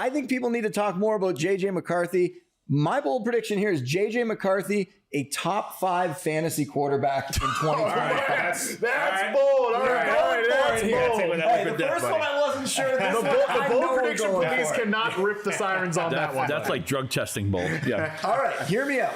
I think people need to talk more about JJ McCarthy. My bold prediction here is JJ McCarthy, a top 5 fantasy quarterback in 2025. That's bold. All right. That's bold. Hey, the first one I wasn't sure. The bold prediction police cannot rip the sirens on that one. That's like drug testing bold. Yeah. All right, hear me out.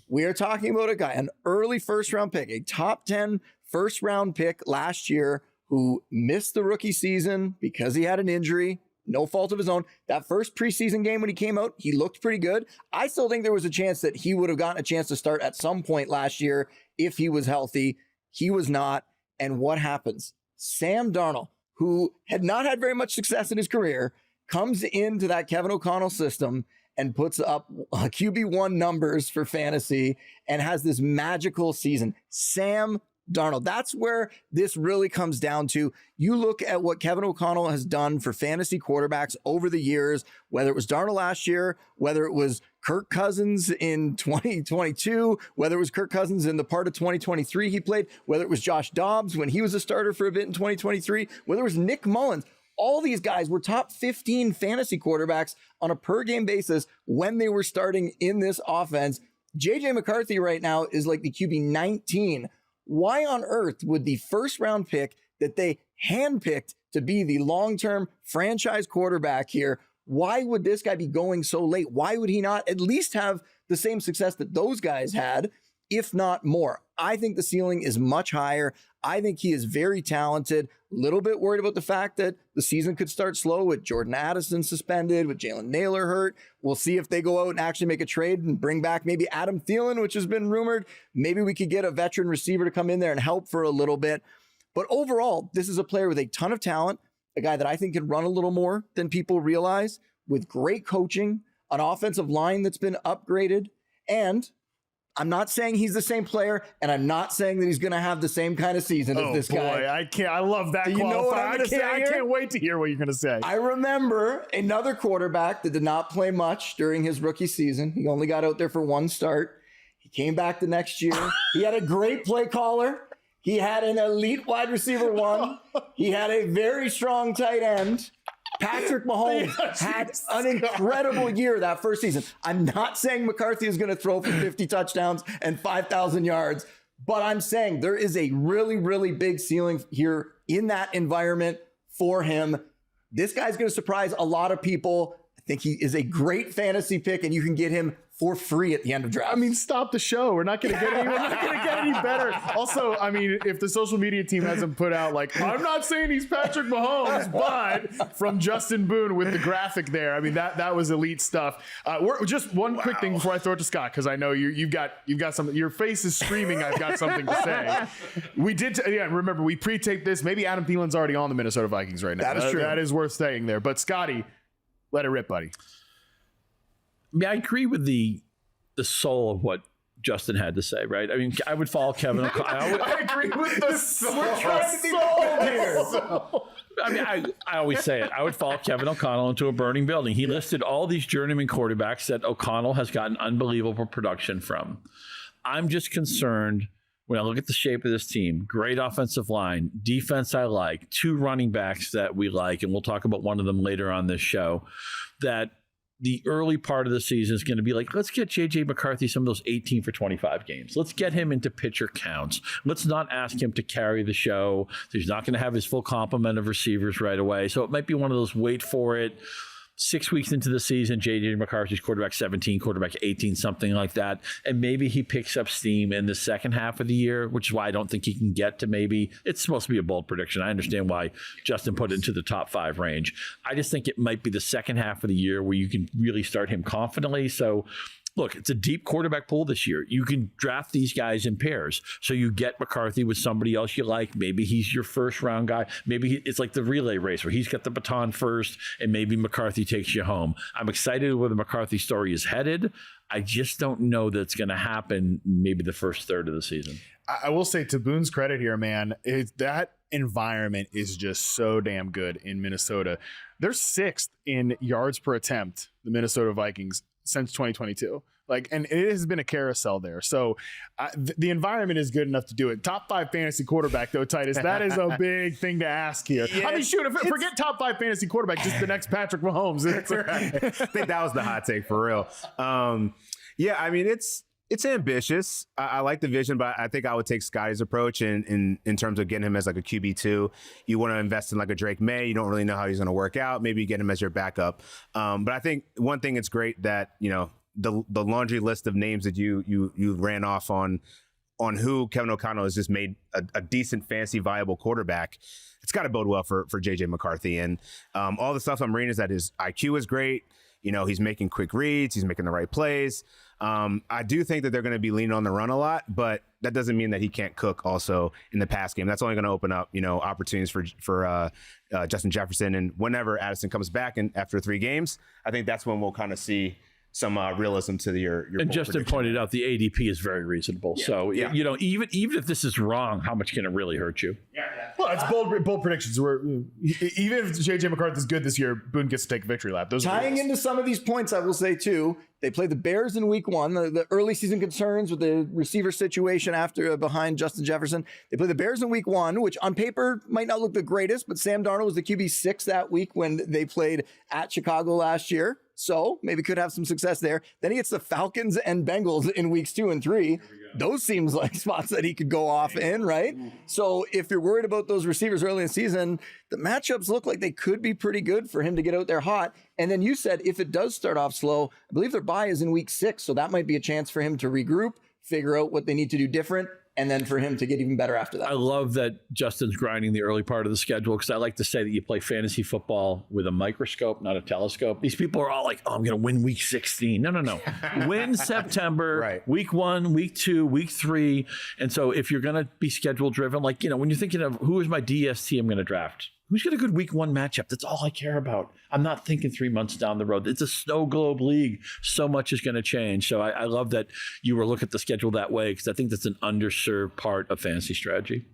We are talking about a guy, an early first-round pick, a top 10 first-round pick last year who missed the rookie season because he had an injury. No fault of his own. That first preseason game when he came out, he looked pretty good. I still think there was a chance that he would have gotten a chance to start at some point last year if he was healthy. He was not. And what happens? Sam Darnold, who had not had very much success in his career, comes into that Kevin O'Connell system and puts up QB1 numbers for fantasy and has this magical season. Sam Darnold. That's where this really comes down to. You look at what Kevin O'Connell has done for fantasy quarterbacks over the years, whether it was Darnold last year, whether it was Kirk Cousins in 2022, whether it was Kirk Cousins in the part of 2023 he played, whether it was Josh Dobbs when he was a starter for a bit in 2023, whether it was Nick Mullins. All these guys were top 15 fantasy quarterbacks on a per game basis when they were starting in this offense. JJ McCarthy right now is like the QB 19. Why on earth would the first round pick that they handpicked to be the long-term franchise quarterback here, why would this guy be going so late? Why would he not at least have the same success that those guys had, if not more? I think the ceiling is much higher. I think he is very talented. A little bit worried about the fact that the season could start slow with Jordan Addison suspended, with Jalen Naylor hurt. We'll see if they go out and actually make a trade and bring back maybe Adam Thielen, which has been rumored. Maybe we could get a veteran receiver to come in there and help for a little bit. But overall, this is a player with a ton of talent, a guy that I think can run a little more than people realize, with great coaching, an offensive line that's been upgraded, and I'm not saying he's the same player, and I'm not saying that he's going to have the same kind of season as this guy. I can't. I love that. Do you know what I'm going to say? I can't wait to hear what you're going to say. I remember another quarterback that did not play much during his rookie season. He only got out there for one start. He came back the next year. He had a great play caller. He had an elite wide receiver one. He had a very strong tight end. Patrick Mahomes had an incredible year that first season. I'm not saying McCarthy is going to throw for 50 touchdowns and 5,000 yards, but I'm saying there is a really, really big ceiling here in that environment for him. This guy's going to surprise a lot of people. I think he is a great fantasy pick, and you can get him for free at the end of draft. I mean, stop the show. We're not going to get any better. Also, I mean, if the social media team hasn't put out like, I'm not saying he's Patrick Mahomes, but from Justin Boone with the graphic there. I mean, that was elite stuff. We're just one quick thing before I throw it to Scott, because I know you've got something. Your face is screaming. I've got something to say. We did. Remember, we pre-taped this. Maybe Adam Thielen's already on the Minnesota Vikings right now. That is true. That is worth saying there. But Scotty, let it rip, buddy. I mean, I agree with the soul of what Justin had to say, right? I mean, I would follow Kevin O'Connell. I agree with the soul. We're trying to be bold here. I mean, I always say it. I would follow Kevin O'Connell into a burning building. He listed all these journeyman quarterbacks that O'Connell has gotten unbelievable production from. I'm just concerned when I look at the shape of this team. Great offensive line, defense I like, 2 running backs that we like, and we'll talk about one of them later on this show, that the early part of the season is going to be like, let's get JJ McCarthy some of those 18 for 25 games. Let's get him into pitcher counts. Let's not ask him to carry the show. He's not going to have his full complement of receivers right away. So it might be one of those wait for it. 6 weeks into the season, JJ McCarthy's quarterback 17, quarterback 18, something like that. And maybe he picks up steam in the second half of the year, which is why I don't think he can get to maybe, it's supposed to be a bold prediction. I understand why Justin put it into the top 5 range. I just think it might be the second half of the year where you can really start him confidently. So look, it's a deep quarterback pool this year. You can draft these guys in pairs. So you get McCarthy with somebody else you like. Maybe he's your first round guy. Maybe it's like the relay race where he's got the baton first and maybe McCarthy takes you home. I'm excited where the McCarthy story is headed. I just don't know that it's going to happen maybe the first third of the season. I will say, to Boone's credit here, man, that environment is just so damn good in Minnesota. They're 6th in yards per attempt, the Minnesota Vikings. since 2022. And it has been a carousel there. So the environment is good enough to do it. Top 5 fantasy quarterback, though, Titus, that is a big thing to ask here. Yeah, I mean, shoot, forget top 5 fantasy quarterback, just the next Patrick Mahomes. Right. I think that was the hot take for real. Yeah, I mean, it's ambitious. I like the vision, but I think I would take Scotty's approach in terms of getting him as like a QB2. You want to invest in like a Drake May. You don't really know how he's going to work out. Maybe you get him as your backup. But I think one thing it's great that, the laundry list of names that you ran off on who Kevin O'Connell has just made a decent, fantasy, viable quarterback. It's got to bode well for JJ McCarthy. And all the stuff I'm reading is that his IQ is great. He's making quick reads. He's making the right plays. I do think that they're going to be leaning on the run a lot, but that doesn't mean that he can't cook also in the pass game. That's only going to open up, opportunities for Justin Jefferson. And whenever Addison comes back and after 3 games, I think that's when we'll kind of see some realism to your and Justin prediction. pointed out the ADP is very reasonable. Yeah. So, even if this is wrong, how much can it really hurt you? Yeah. Well, it's bold predictions. Even if JJ McCarthy's good this year, Boone gets to take a victory lap. Tying into some of these points, I will say, too, they played the Bears in week 1. The early season concerns with the receiver situation behind Justin Jefferson. They played the Bears in week 1, which on paper might not look the greatest, but Sam Darnold was the QB6 that week when they played at Chicago last year. So maybe could have some success there. Then he gets the Falcons and Bengals in weeks 2 and 3. Those seems like spots that he could go off in, right? So if you're worried about those receivers early in the season, the matchups look like they could be pretty good for him to get out there hot. And then you said if it does start off slow, I believe their bye is in week 6. So that might be a chance for him to regroup, figure out what they need to do different, and then for him to get even better after that. I love that Justin's grinding the early part of the schedule because I like to say that you play fantasy football with a microscope, not a telescope. These people are all like, oh, I'm going to win week 16. No. Win September, right. Week 1, week 2, week 3. And so if you're going to be schedule driven, when you're thinking of who is my DST I'm going to draft, who's got a good week 1 matchup? That's all I care about. I'm not thinking 3 months down the road. It's a snow globe league. So much is going to change. So I love that you were looking at the schedule that way because I think that's an underserved part of fantasy strategy.